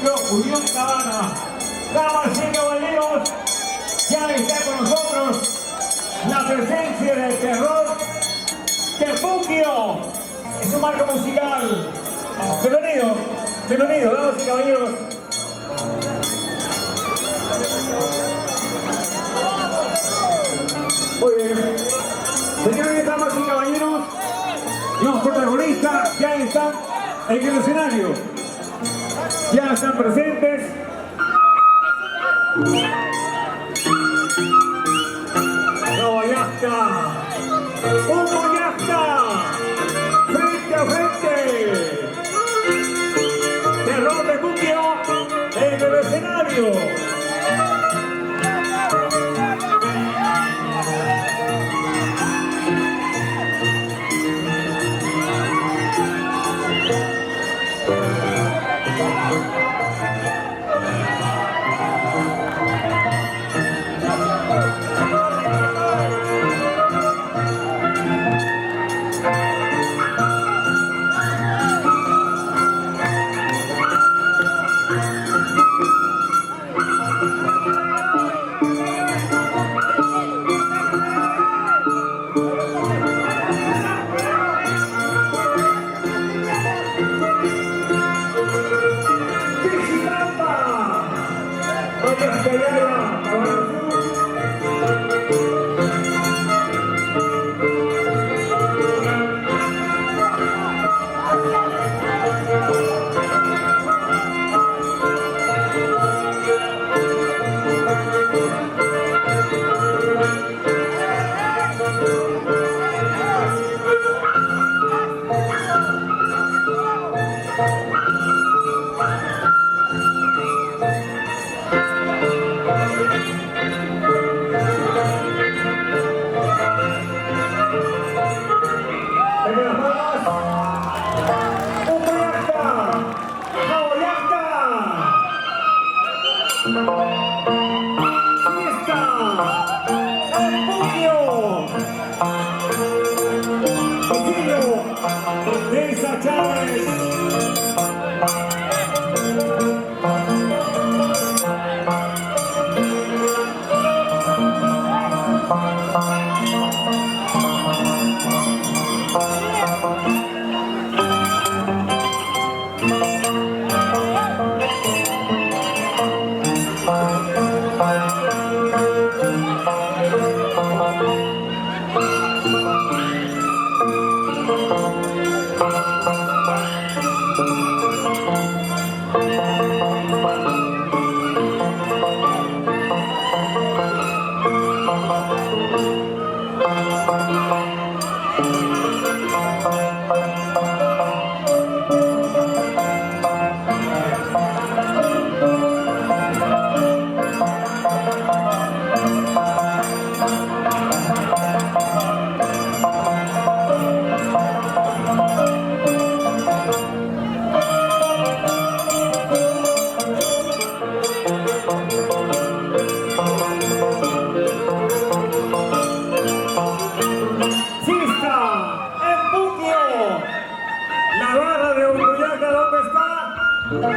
Refugio Unión Cabana. Damas y caballeros, ya está con nosotros la presencia del terror Refugio en su marco musical. Bienvenido, bienvenido, damas y caballeros. Muy bien. Señores, damas y caballeros, los protagonistas ya están en el escenario. Ya están presentes. No, ya está. ¡Uno ya está! ¡Frente a frente! Terror Refugio en el escenario.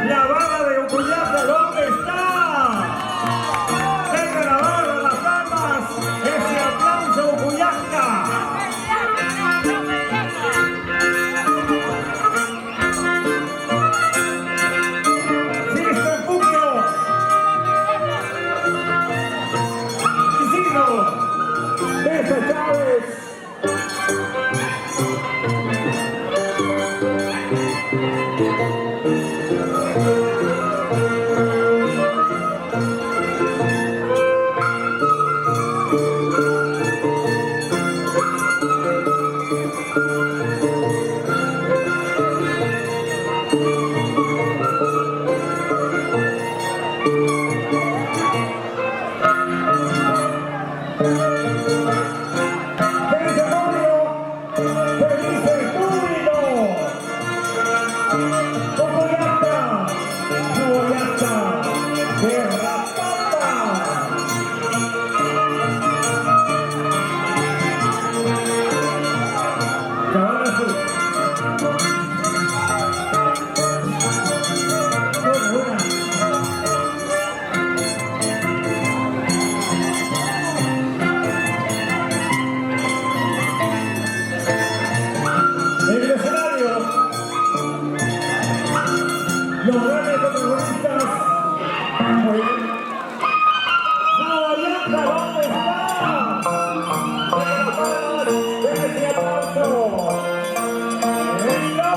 La bala de Ucuyaca, ¿dónde está? Venga la bala, las damas, ese aplauso Ucuyaca. ¡Sisto Refugio! ¡Isidro! ¡Beso Chávez! Dale, protagonistas. Muy bien. ¡Javarianta, ¿dónde está? ¡Denle las palmas! ¡Denle ese aplauso! ¡Eso!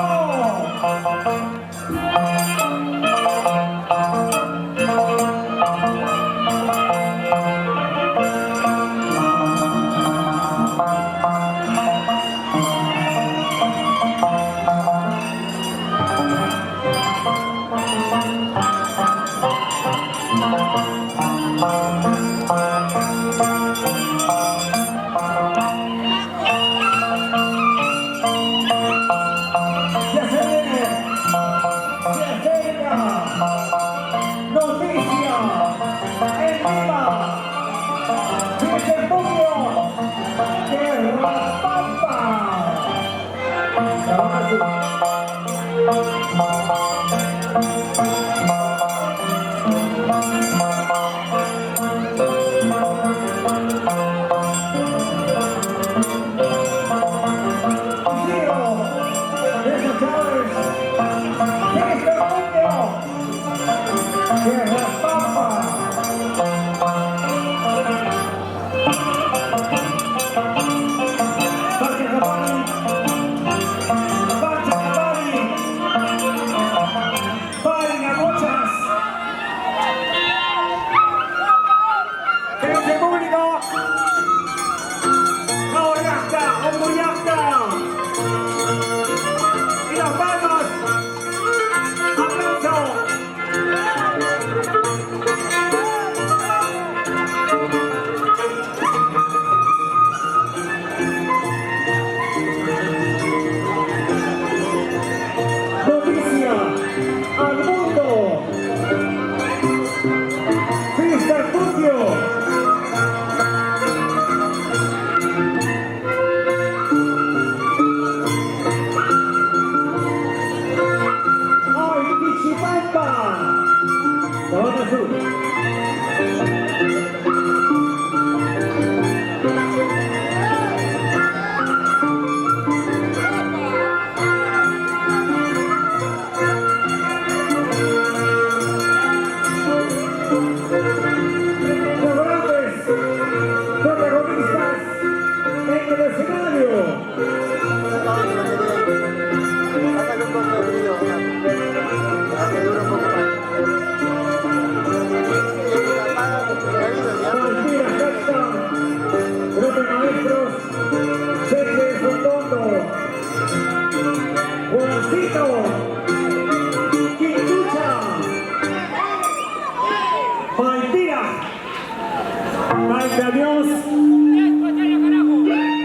Adiós.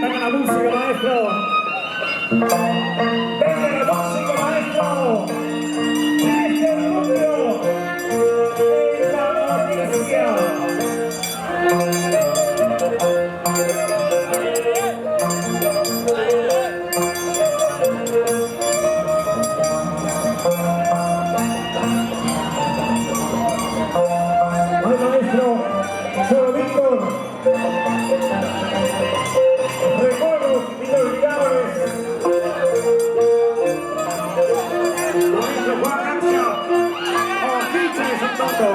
Venga la música, maestro. Venga la música, maestro. Este número es la noticia. Ay, maestro. Solo Víctor. Recuerdos inolvidables. Maestro Juan Cancha. Ficha de San Tonto.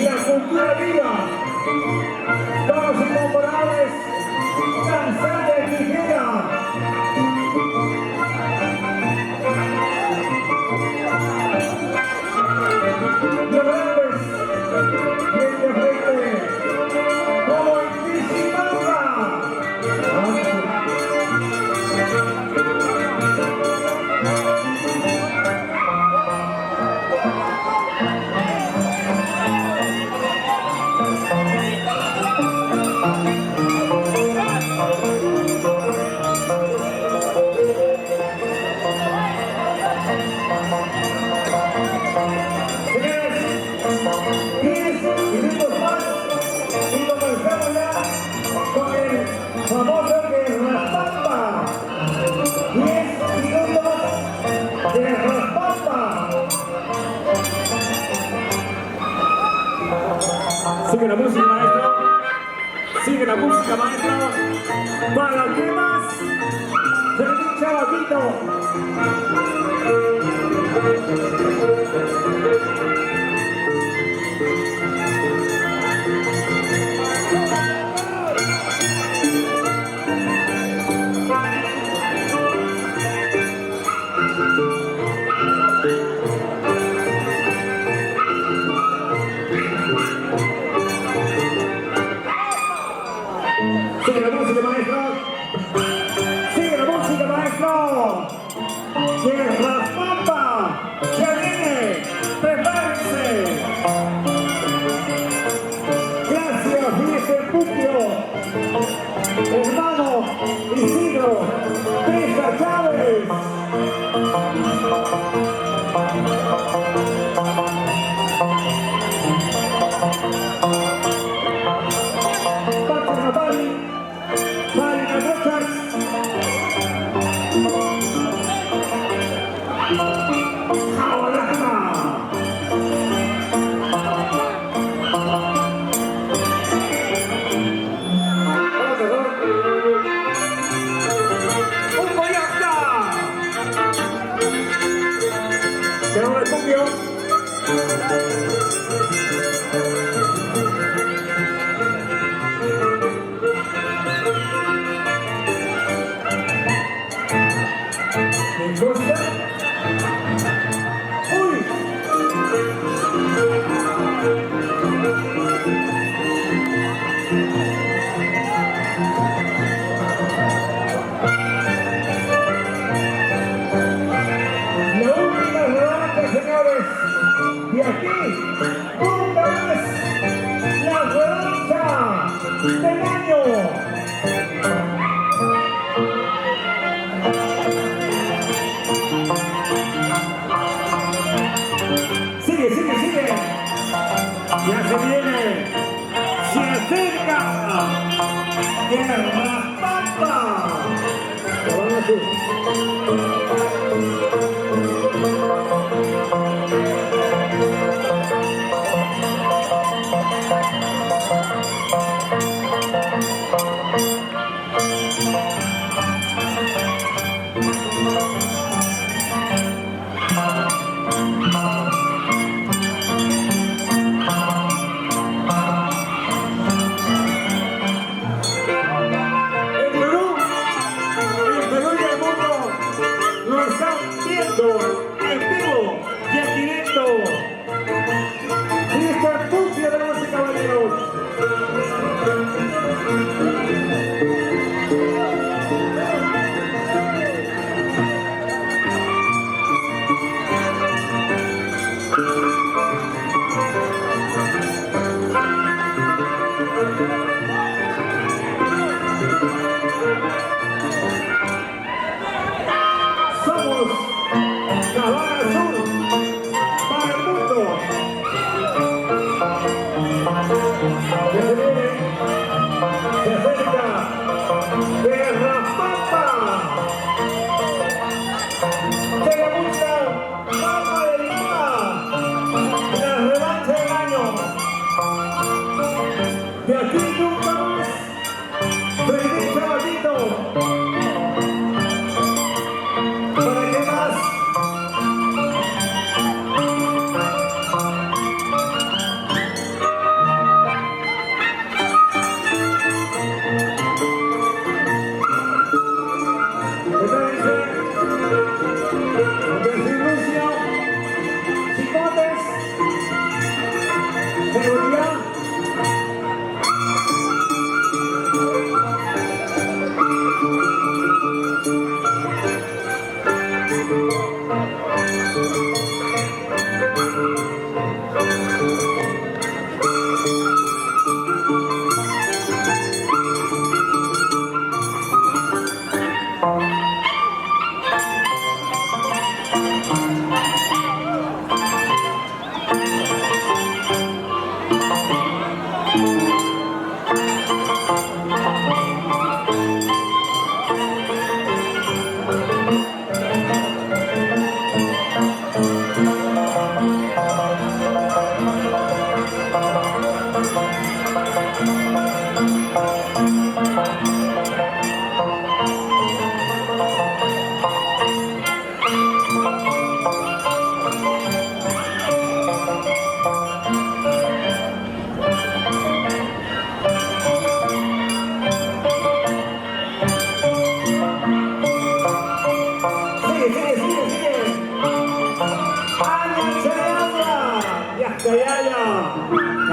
la cultura viva, los incomparables danzantes de tijera. Los grandes y el de frente, como en Tizimaca. Famoso que Raspampa, 10 minutos de Raspampa. Sigue la música, maestro. Sigue la música, maestro. ¿Para qué más? Fermín Chabatito. Sigue la música, maestro. Sigue la música, maestro. Que Raspampa ya viene. Prepárense. Gracias, Virgen Puquio. Hermano Isidro Pisa Chávez. Marina Rochas, Jabalana. Un boyacta. Tenemos el puño. Señores, y aquí, una vez, la revancha del año. Sigue, sigue, sigue. Ya se viene, se acerca. ¡Que Raspampa! En vivo y en directo. Cristian Puquio, damas y caballeros. Somos Cabana Azul para el mundo. Que se viene, se acerca de Raspampa. Se le busca Papa de Lima. La revancha del año. De aquí nunca más. Fermín Chabatito.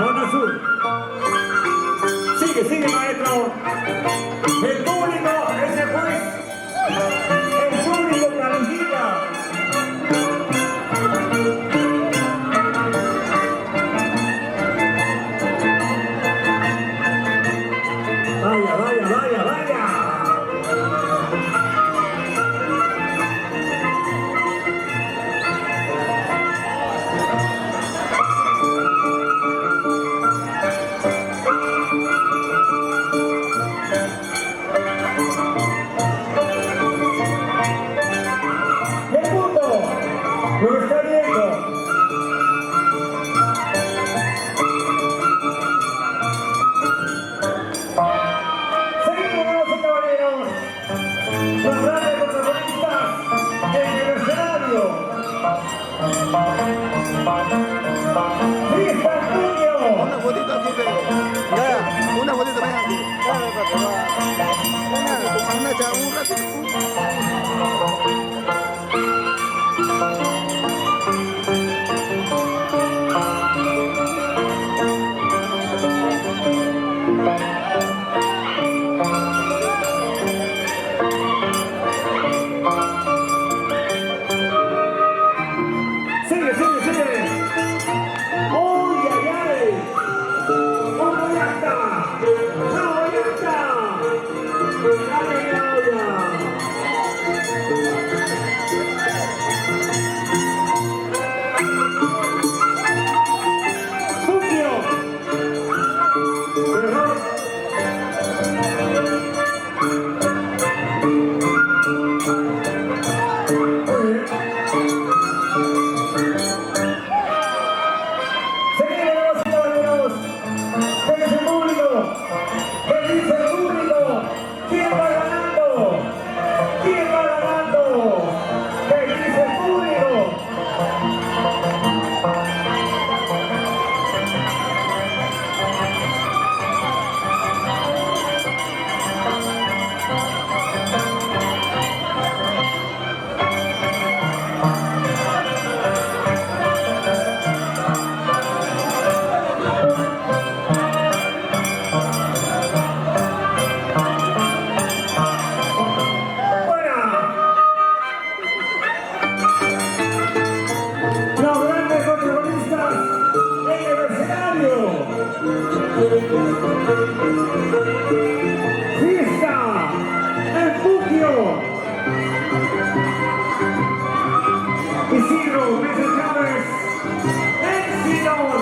Zona Azul. Sigue, maestro. El público es el juez. El público califica. Vaya. Lo está viendo. Seguimos, damas y caballeros. Los grandes protagonistas en el escenario. Fiesta Antonio. Una fotito aquí, ya, una fotito, ven aquí. Un ratito. Fiesta en Puquio. Isidro Mesa Chávez, éxitos.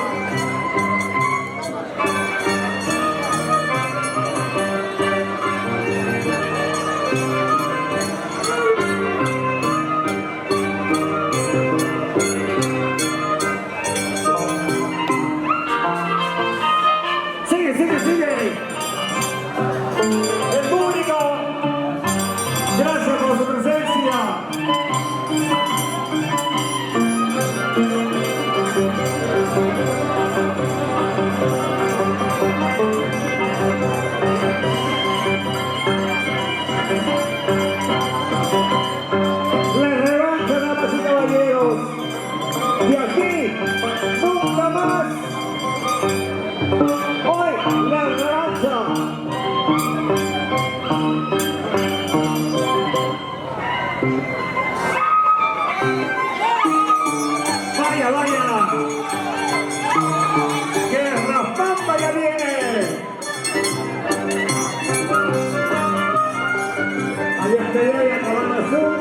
Sigue. El público, gracias por su presencia. La revancha, damas y caballeros. Y aquí, nunca más. Hoy, la revancha. Vaya. Que Raspamba ya viene. Allá está ya Cabana Azul.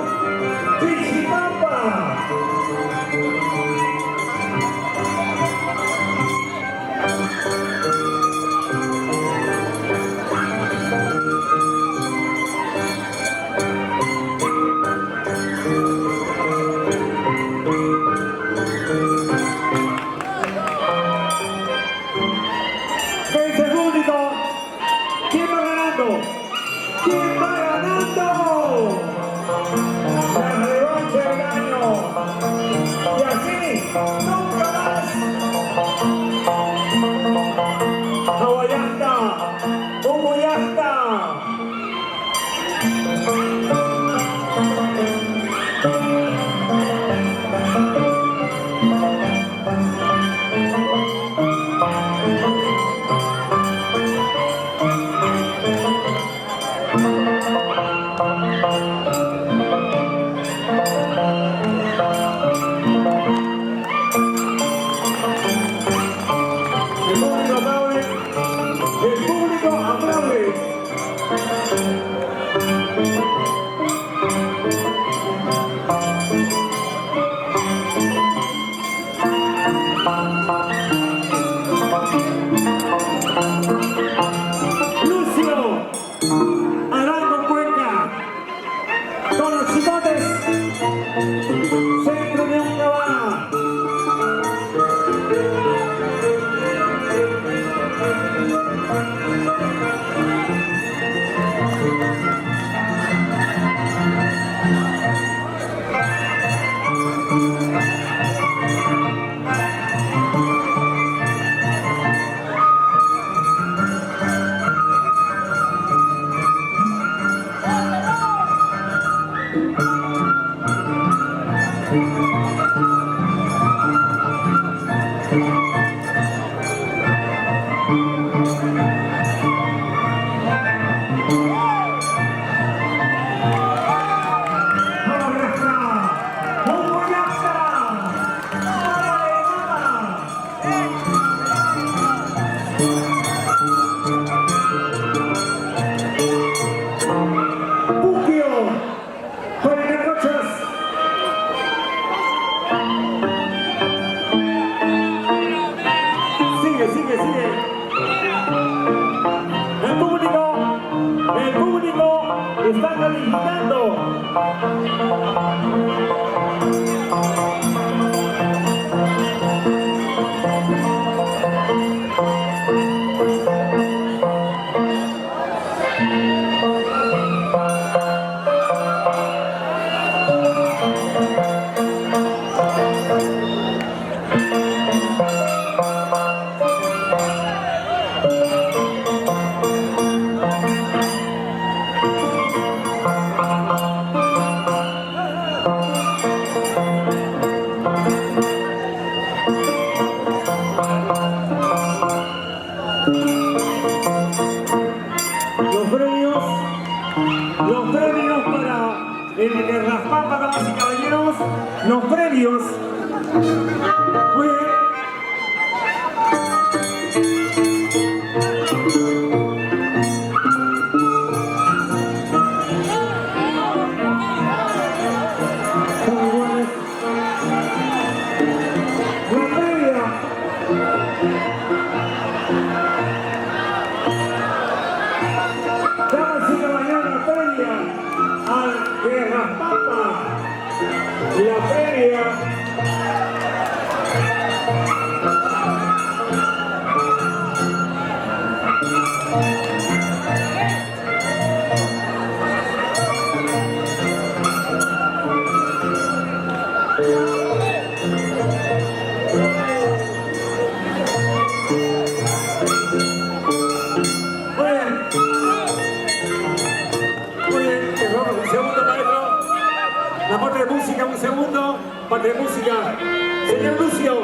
Chichipampa. nunca más. Hawaianta, Umuyasta. El público aplaude. Lucio Arango Cuenca con los chicotes, Centro de un Cabana. Sigue. El público está calificando. Los premios para el Guerraspampa, damas y caballeros, los premios. Muy bien. Son iguales. La previa. Damas y caballeros, la previa al Guerraspampa. La previa. La parte de música, un segundo. Parte de música. Señor Lucio,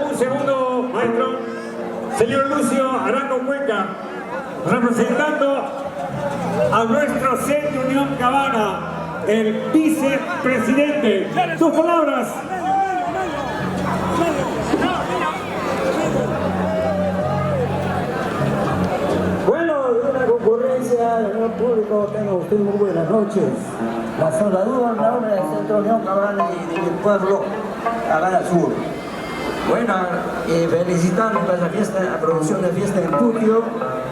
un segundo, maestro. Señor Lucio Arango Cuenca, representando a nuestro Centro Unión Cabana, el vicepresidente. Sus palabras. Bueno, de una concurrencia, señor público, tengan ustedes muy buenas noches. La soldadura en nombre del Centro Unión Cabana y de mi pueblo, Cabana Sur. Bueno, felicitarles por la fiesta, la producción de fiesta en Puquio,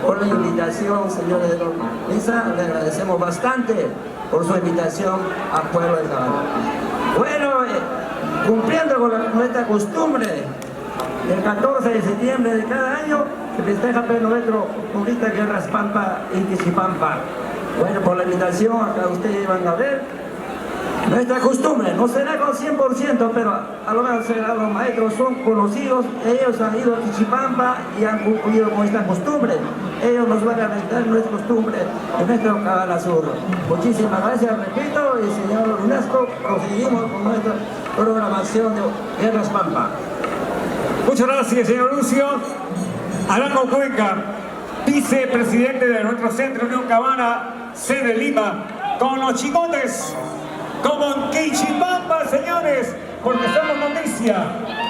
por la invitación, señores de la misa. Le agradecemos bastante por su invitación al pueblo de Cabana. Bueno, cumpliendo con nuestra costumbre, el 14 de septiembre de cada año se festeja Pedro nuestro Purita Guerraspampa y Quisipampa. Bueno, por la invitación, acá ustedes van a ver Nuestra costumbre, no será con 100%, pero a lo mejor será, los maestros son conocidos, ellos han ido a Quichipampa y han cumplido con esta costumbre. Ellos nos van a realizar nuestra costumbre en nuestro Cabana Sur. Muchísimas gracias, repito, y señor UNESCO, proseguimos con nuestra programación de Guerras Pampa. Muchas gracias, señor Lucio. Arango Cuenca, vicepresidente de nuestro Centro Unión Cabana, sede Lima, con los chicotes, como en Quichipampa, señores, porque somos noticia,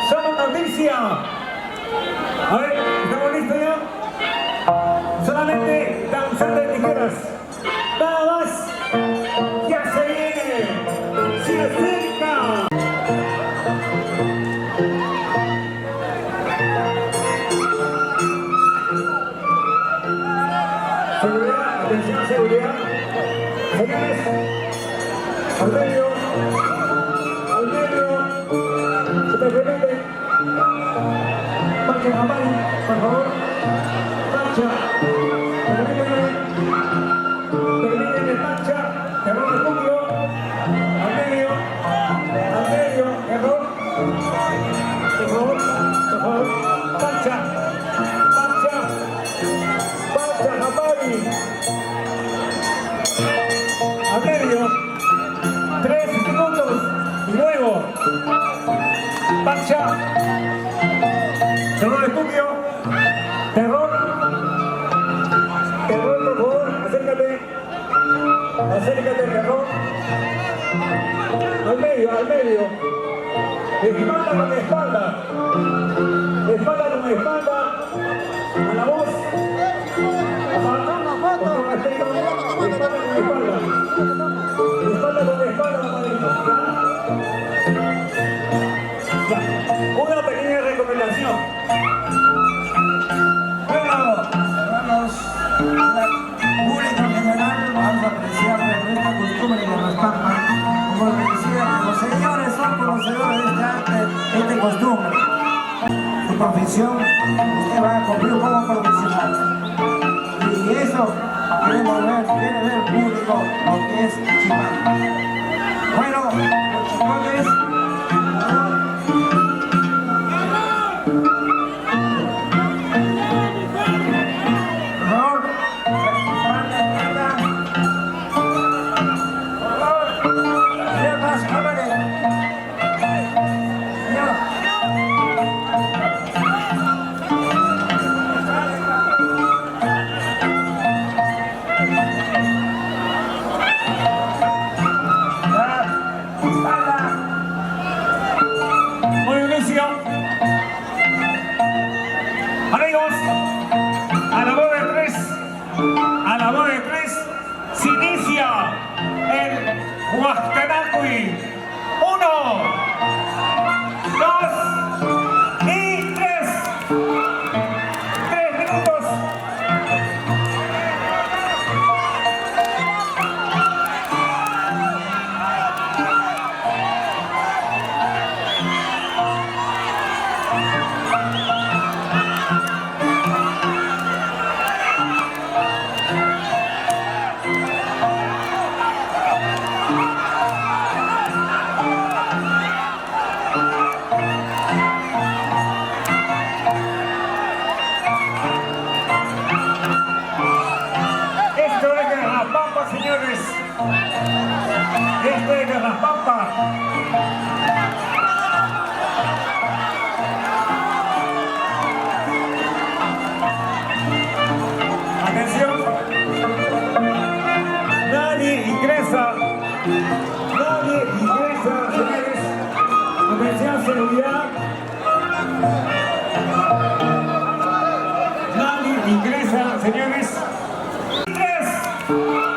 somos noticia. A ver, ¿estamos listos ya? Solamente danzar de tijeras, nada más, ya se viene, se acerca. Seguridad, atención, seguridad. Señores, al medio, se te permite. Pancha Jamari, por favor. Pancha, permíteme Pancha, error de Julio. Al medio, error. Por favor, Pancha, Jamari. A medio, 3 minutos y luego Pancha, terror estudio, terror, por favor, acércate, terror, al medio, espalda con espalda, a la voz, espalda con espalda, una pequeña recomendación. Bueno, hermanos, la pública en general vamos a apreciar nuestra costumbre de las Pampas. Como les decía, los señores son conocedores de este arte, de esta costumbre. Su profesión, usted va a cumplir como profesional. Y eso queremos ver, quiere ver el público lo que es Quichipampa. Bueno, los chicotes, amigos, a la voz de tres, se inicia el Huascanacui. 1, 2 y 3. 3 minutos. Señores, esto es Guerras Pampa. Atención, nadie ingresa, señores. Atención, seguridad. Nadie ingresa, señores. 3.